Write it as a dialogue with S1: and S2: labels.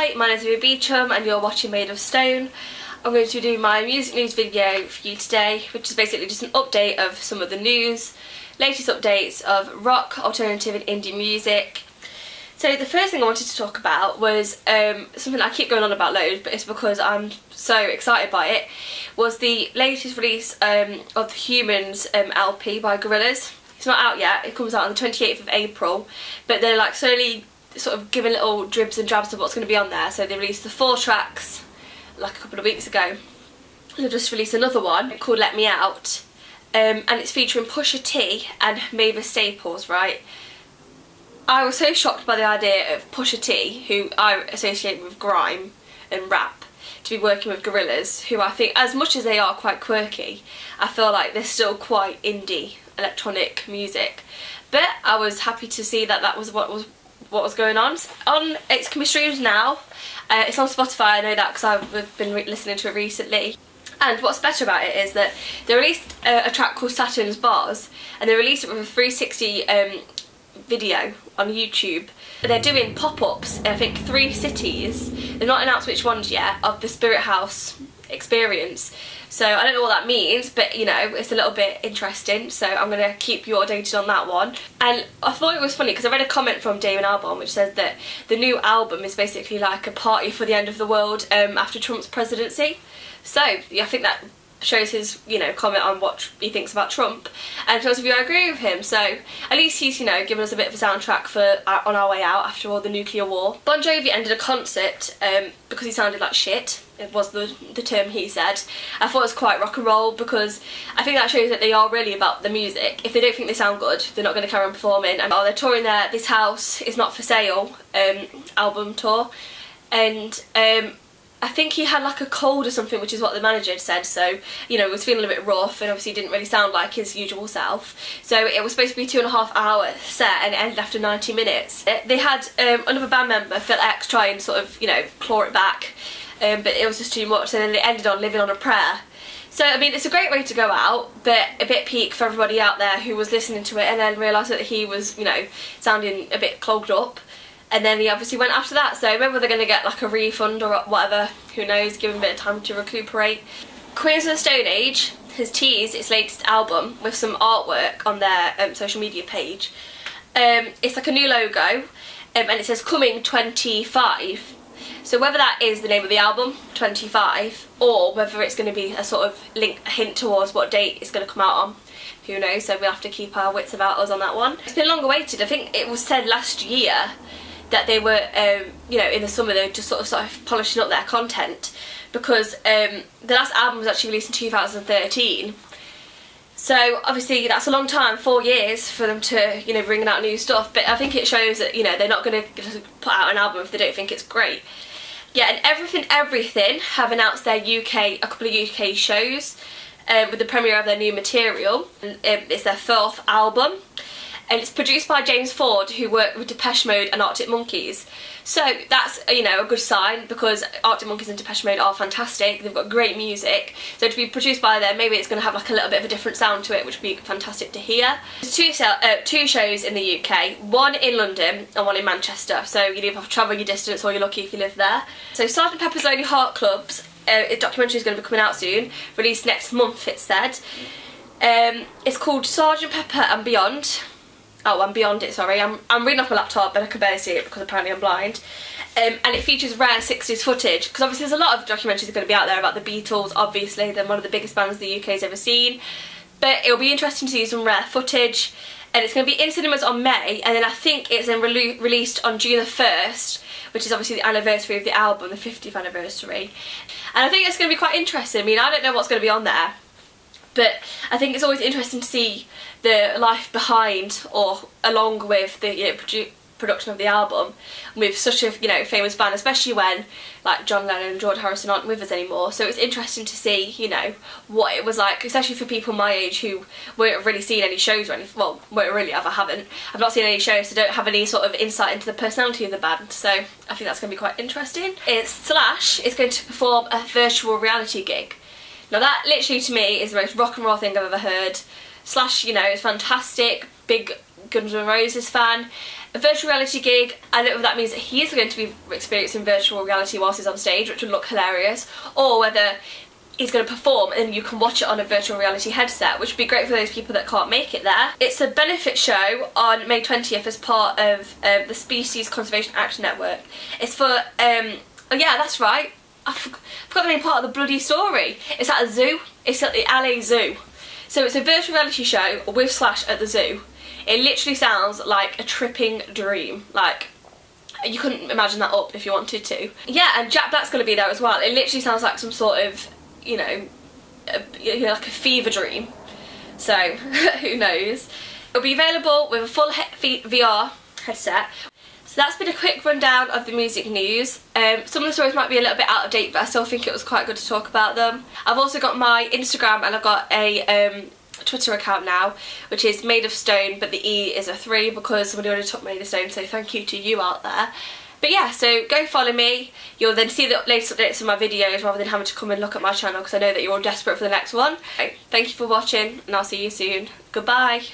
S1: Hi, my name is Beachum and you're watching Made of Stone. I'm going to do my music news video for you today, which is basically just an update of some of the news, latest updates of rock, alternative and indie music. So the first thing I wanted to talk about was something I keep going on about loads, but it's because I'm so excited by it, was the latest release of Humans LP by Gorillaz. It's not out yet, it comes out on the 28th of April, but they're like slowly sort of giving little dribs and drabs of what's going to be on there. So they released the 4 tracks like a couple of weeks ago. They've just released another one called Let Me Out, and it's featuring Pusha T and Mavis Staples, right? I was so shocked by the idea of Pusha T, who I associate with grime and rap, to be working with Gorillaz, who I think, as much as they are quite quirky, I feel like they're still quite indie electronic music. But I was happy to see that that was what was going on. It can be streamed now. It's on Spotify, I know that because I've been listening to it recently. And what's better about it is that they released a track called Saturn's Bars, and they released it with a 360 video on YouTube. They're doing pop-ups in I think 3 cities. They've not announced which ones yet, of the Spirit House experience. So I don't know what that means, but you know, it's a little bit interesting, so I'm going to keep you updated on that one. And I thought it was funny because I read a comment from Damon Albarn which says that the new album is basically like a party for the end of the world after Trump's presidency. So yeah, I think that shows his, you know, comment on what he thinks about Trump, and to be honest with you, I agree with him. So at least he's, you know, given us a bit of a soundtrack for on our way out after all the nuclear war. Bon Jovi ended a concert because he sounded like shit. It was the term he said. I thought it was quite rock and roll, because I think that shows that they are really about the music. If they don't think they sound good, they're not going to carry on performing. And they're touring their This House Is Not For Sale album tour, and I think he had like a cold or something, which is what the manager had said, so you know, it was feeling a bit rough and obviously didn't really sound like his usual self. So it was supposed to be a 2.5-hour set and it ended after 90 minutes. They had another band member, Phil X, try and sort of, you know, claw it back, but it was just too much, and then they ended on Living on a Prayer. So I mean, it's a great way to go out, but a bit peak for everybody out there who was listening to it and then realised that he was, you know, sounding a bit clogged up. And then he obviously went after that, so maybe they're going to get like a refund or whatever, who knows, give him a bit of time to recuperate. Queens of the Stone Age has teased its latest album with some artwork on their social media page. It's like a new logo, and it says coming 25. So whether that is the name of the album, 25, or whether it's going to be a sort of a hint towards what date it's going to come out on, who knows, so we'll have to keep our wits about us on that one. It's been long awaited. I think it was said last year that they were, you know, in the summer they were just sort of polishing up their content, because the last album was actually released in 2013. So obviously that's a long time, 4 years for them to, you know, bring out new stuff. But I think it shows that, you know, they're not going to put out an album if they don't think it's great. Yeah, and Everything have announced their a couple of UK shows with the premiere of their new material. It's their 4th album. And it's produced by James Ford, who worked with Depeche Mode and Arctic Monkeys. So that's, you know, a good sign, because Arctic Monkeys and Depeche Mode are fantastic. They've got great music. So to be produced by them, maybe it's going to have like a little bit of a different sound to it, which would be fantastic to hear. There's 2 shows in the UK, one in London and one in Manchester. So you either have to travel your distance or you're lucky if you live there. So Sgt. Pepper's Lonely Heart Club's documentary is going to be coming out soon, released next month it said. It's called Sgt. Pepper and Beyond. Oh, I'm beyond it, sorry. I'm reading off my laptop, but I can barely see it because apparently I'm blind. And it features rare 60s footage, because obviously there's a lot of documentaries that are going to be out there about the Beatles, obviously. They're one of the biggest bands the UK's ever seen. But it'll be interesting to see some rare footage. And it's going to be in cinemas on May, and then I think it's then released on June the 1st, which is obviously the anniversary of the album, the 50th anniversary. And I think it's going to be quite interesting. I mean, I don't know what's going to be on there, but I think it's always interesting to see the life behind or along with the, you know, production of the album with such a, you know, famous band, especially when like John Lennon and George Harrison aren't with us anymore. So it's interesting to see, you know, what it was like, especially for people my age who weren't really seeing any shows or anything. Well, won't really have, I've not seen any shows, so don't have any sort of insight into the personality of the band. So I think that's going to be quite interesting. Slash is going to perform a virtual reality gig. Now that literally to me is the most rock and roll thing I've ever heard. Slash, you know, is fantastic, big Guns N' Roses fan, a virtual reality gig. I don't know if that means that he is going to be experiencing virtual reality whilst he's on stage, which would look hilarious, or whether he's going to perform and you can watch it on a virtual reality headset, which would be great for those people that can't make it there. It's a benefit show on May 20th as part of the Species Conservation Action Network. It's for, oh yeah, that's right, I forgot the main part of the bloody story. It's at a zoo. It's at the LA Zoo. So it's a virtual reality show with Slash at the zoo. It literally sounds like a tripping dream. Like, you couldn't imagine that up if you wanted to. Yeah, and Jack Black's going to be there as well. It literally sounds like some sort of, you know, like a fever dream. So, who knows. It'll be available with a full VR headset. So that's been a quick rundown of the music news. Some of the stories might be a little bit out of date, but I still think it was quite good to talk about them. I've also got my Instagram and I've got a Twitter account now, which is Made of Stone, but the E is a 3 because somebody already took Made of Stone, so thank you to you out there. But yeah, so go follow me. You'll then see the latest updates of my videos rather than having to come and look at my channel, because I know that you're all desperate for the next one. Okay, thank you for watching and I'll see you soon. Goodbye.